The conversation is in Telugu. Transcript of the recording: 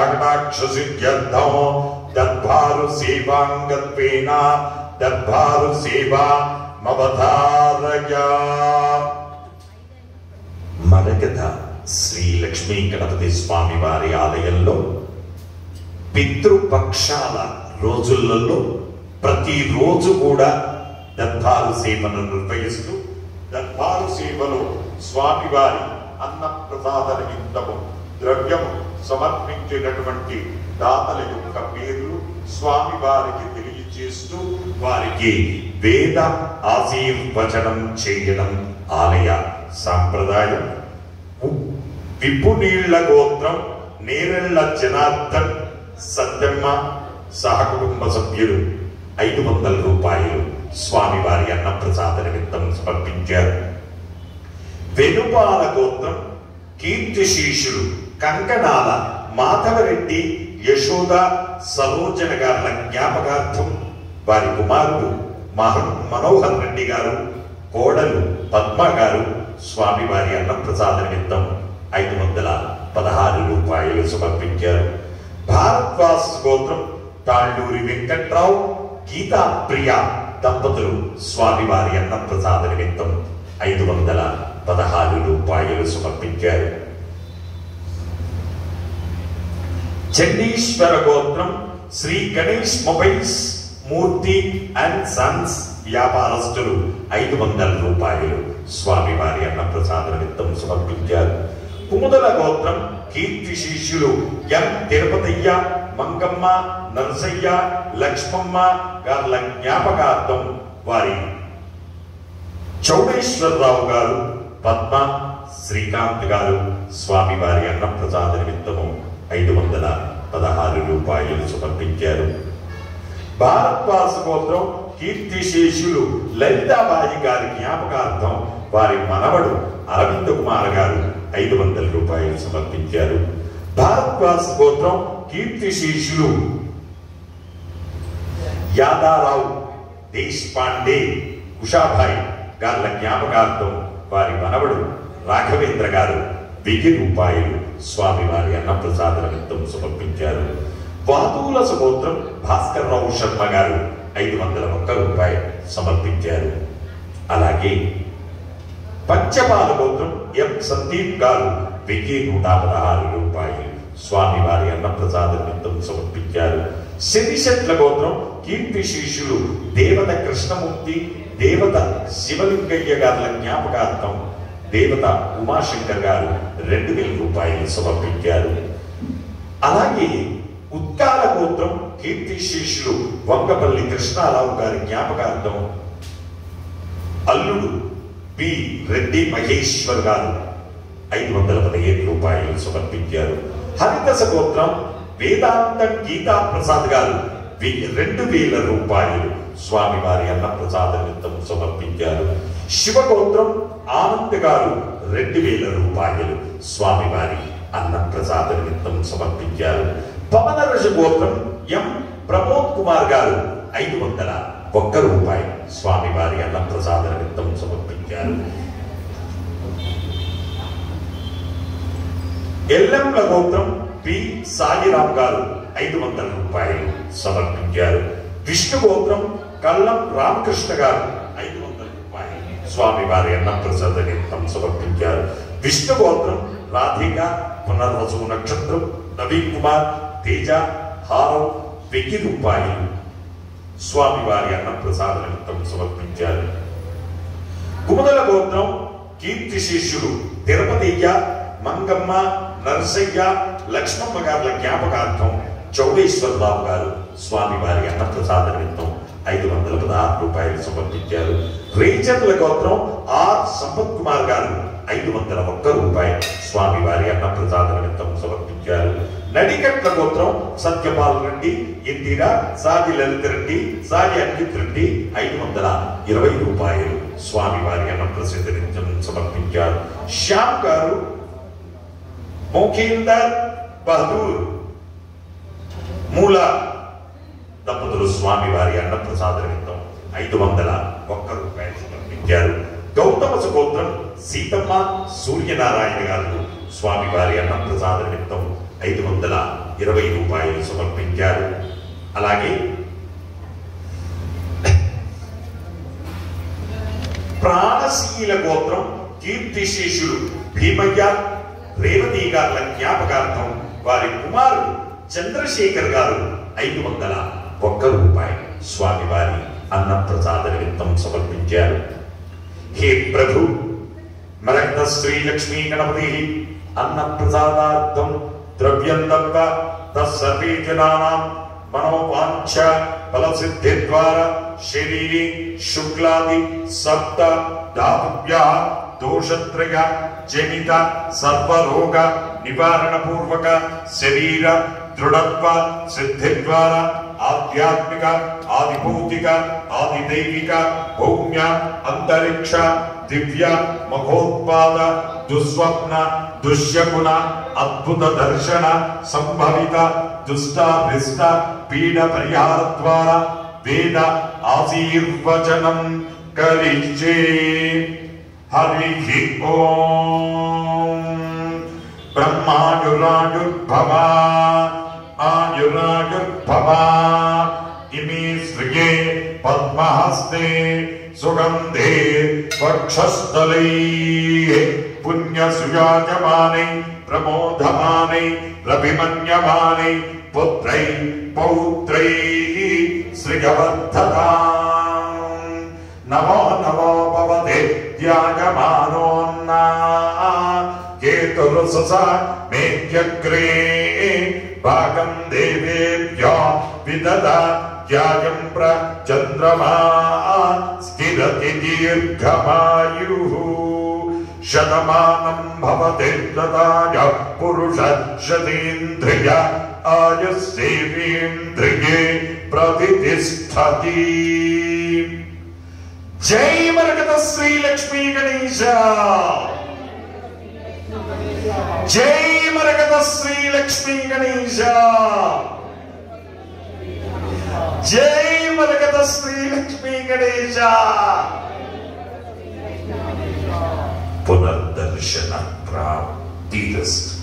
కటాక్షసిద్ధ్యర్థం దర్బారు సేవాంగత్వేన దర్బారు సేవా మవధారయ. మరకథ శ్రీ లక్ష్మీ గణపతి స్వామి వారి ఆలయంలో పితృపక్షాల రోజులలో ప్రతిరోజు కూడా దర్బారు సేవను నిర్వహిస్తూ దర్బారు సేవలో స్వామివారి అన్న ప్రసాద నిమిత్తము ద్రవ్యము సమర్పించినటువంటి దాతల యొక్క పేర్లు స్వామివారికి తెలియజేస్తూ వారికి వేద ఆశీర్వచనం చేయడం ఆలయ సాంప్రదాయం. విపునీళ్ల గోత్రం నేరెళ్ల జనార్దన్ సత్యమ్మ సహకుటుంబ సభ్యులు 500 రూపాయలు స్వామివారి అన్నప్రసాద నిమిత్తం సమర్పించారు. వెనుపాల గోత్రం కీర్తిశీషులు కంకణాల మాధవరెడ్డి యశోద సరోజన గారుల జ్ఞాపకార్థం వారి కుమారుడు మనోహర్ రెడ్డి గారు కోడలు పద్మ గారు స్వామివారి అన్నప్రసాద నిమిత్తం 516 రూపాయలు సమర్పించారు. భారద్వాస్ గోత్రం తాళ్ళూరి వెంకట్రావు గీతా ప్రియ దంపతులు స్వామివారి అన్నప్రసాద నిమిత్తం 516 రూపాయలు సమర్పించారు. చండీశ్వర గోత్రం Shri Ganesh mobiles Murthy and sons వ్యాపారస్తులు 500 రూపాయలు స్వామివారి అన్నప్రసాద నిమిత్తం సమర్పించారు. కుముదల గోత్రం కీర్తి శిష్యులు ఎం తిరుపతయ్య మంగమ్మ నరసయ్య లక్ష్మమ్మ గార్ల జ్ఞాపకార్థం వారి చౌడేశ్వరరావు గారు పద్మ శ్రీకాంత్ గారు స్వామివారి అన్నప్రసాద నిమిత్తము 516 రూపాయలు సమర్పించారు. భారద్వాస గోత్రం కీర్తిశేషులు లలితాబాయి గారి జ్ఞాపకార్థం వారి మనవడు అరవింద కుమార్ గారు 500 రూపాయలు సమర్పించారు. భారద్వాస గోత్రం కీర్తిశేషులు యాదారావు దేశపాండే ఉషాభాయ్ గార్ల జ్ఞాపకార్థం వారి మనవడు రాఘవేంద్ర గారు 1000 రూపాయలు స్వామివారి అన్నప్రసాద నిమిత్తం సమర్పించారు. వాదూల గోత్రం భాస్కర్ రావు శర్మ గారు 501 రూపాయలు సమర్పించారు. అలాగే పంచపాల గోత్రం ఎం సందీప్ గారు 1116 రూపాయలు స్వామివారి అన్నప్రసాద నిమిత్తం సమర్పించారు. శనిశెట్ల గోత్రం కీర్తి శిష్యులు దేవత కృష్ణమూర్తి దేవత శివలింగయ్య గారుల జ్ఞాపకార్థం దేవత ఉమాశంకర్ గారు 2000 రూపాయలు సమర్పించారు. అలాగే ఉత్కాల గోత్రం కీర్తి శిష్యులు వంగపల్లి కృష్ణారావు గారి జ్ఞాపకార్థం అల్లుడు పి రెడ్డి మహేశ్వర్ గారు 515 రూపాయలు సమర్పించారు. హరిదశ గోత్రం వేదాంత గీతా ప్రసాద్ గారు 2000 రూపాయలు స్వామివారి అన్నప్రసాద నిమిత్తం సమర్పించారు. శివగోత్రం ఆనంద్ గారు 2000 రూపాయలు స్వామివారి అన్నప్రసాద నిమిత్తం సమర్పించారు. పవనరజ గోత్రం ఎం ప్రమోద్ కుమార్ గారు 501 రూపాయలు స్వామివారి అన్నప్రసాద నిమిత్తం సమర్పించారు. ఎల్లంల గోత్రం పి సాయిరామ్ గారు 500 రూపాయలు సమర్పించారు. విష్ణు గోత్రం కల్లం రామకృష్ణ గారు 500 రూపాయలు స్వామివారి అన్నప్రసాద నిమిత్తం సమర్పించారు. విష్ణు గోత్రం రాధిక పునర్వసు నక్షత్రం నవీన్ కుమార్ తేజ హారం 1000 రూపాయలు స్వామివారి అన్నప్రసాద నిమిత్తం సమర్పించారు. కుముదల గోత్రం కీర్తి శిష్యులు తిరుపతయ్య మంగమ్మ నరసయ్య లక్ష్మమ్మ గారుల జ్ఞాపకార్థం చౌడేశ్వరరావు గారు స్వామివారి అన్నప్రసాద నిమిత్తం 516 రూపాయలు సమర్పించారు. రేచర్ల గోత్రం ఆర్ సంపత్ కుమార్ గారు 501 రూపాయలు స్వామివారి అన్నప్రసాద నిమిత్తం సమర్పించారు. నడికట్ల గోత్రం సత్యపాల్ రెడ్డి ఇందిరా సాగి లలిత రెడ్డి సాగి అంకిత్ రెడ్డి 520 రూపాయలు స్వామివారి అన్నప్రసాద నిమిత్తం సమర్పించారు. శ్యామ్ గారు మోఖేందర్ బహదూర్ మూల దంపతులు స్వామివారి అన్నప్రసాద నిమిత్తం 501 రూపాయలు సమర్పించారు. గౌతమ గోత్రం సీతమ్మ సూర్యనారాయణ గారు స్వామివారి అన్నప్రసాద నిమిత్తం 20 రూపాయలు సమర్పించారు. అలాగే ప్రాణశీల గోత్రం కీర్తిశేషులు భీమయ్య రేవతి గారుల జ్ఞాపకార్థం వారి కుమారుడు చంద్రశేఖర్ గారు 501 రూపాయలు స్వామివారి అన్నప్రసాద నిమిత్తం సమర్పించారు. హే ప్రభు, మరకత శ్రీ లక్ష్మీ గణపతి అన్నప్రసాదార్థం ద్రవ్యం దత్వా తస్సర్వే జనానాం మనోవాంఛ ఫలసిద్ధి ద్వారా శరీరే శుక్లాది సప్త ధాతుభ్యః దోషత్రయ జనిత సర్వరోగ నివారణ పూర్వక శరీర దృఢత్వ సిద్ధి ద్వారా ఆధ్యాత్మిక ఆదిభౌతిక ఆదిదైవిక భౌమ్య అంతరిక్ష దివ్య మహోత్పాద దుస్వప్న దుశ్యగుణ అద్భుత దర్శన సంభవిత దుష్టాభిష్ట పీడ పరిహార ద్వారా వేద ఆశీర్వచనం కరిష్యే. హరి ఓం. బ్రహ్మాయురాయుర్భవ ఆయురాయుర్భవ ఇమే శ్రియే పద్మహస్తే సుగంధే వక్షస్థలై పుణ్యసుయాజమానై ప్రమోదమానై రవిమన్యమానై పుత్రై పౌత్రై శ్రియవర్ధతాం. నమో నమో భవతే త్యాగమానోన్నా కేతురుసస మేధ్యగ్రే భాగం దేవేభ్యో విదదాత్యాయం ప్రచంద్రమా స్థిరతి దీర్ఘమాయుః. శతమానం భవతి దదాయ పురుష శతేంద్రియ ఆయుస్సేంద్రియే ప్రతిష్టతి. జై మరకత శ్రీ లక్ష్మీ గణేశ. జై మరకత శ్రీ లక్ష్మీ గణేశ. జై మరకత శ్రీ లక్ష్మీ గణేశ. పునర్దర్శన ప్రాప్తిరస్తు.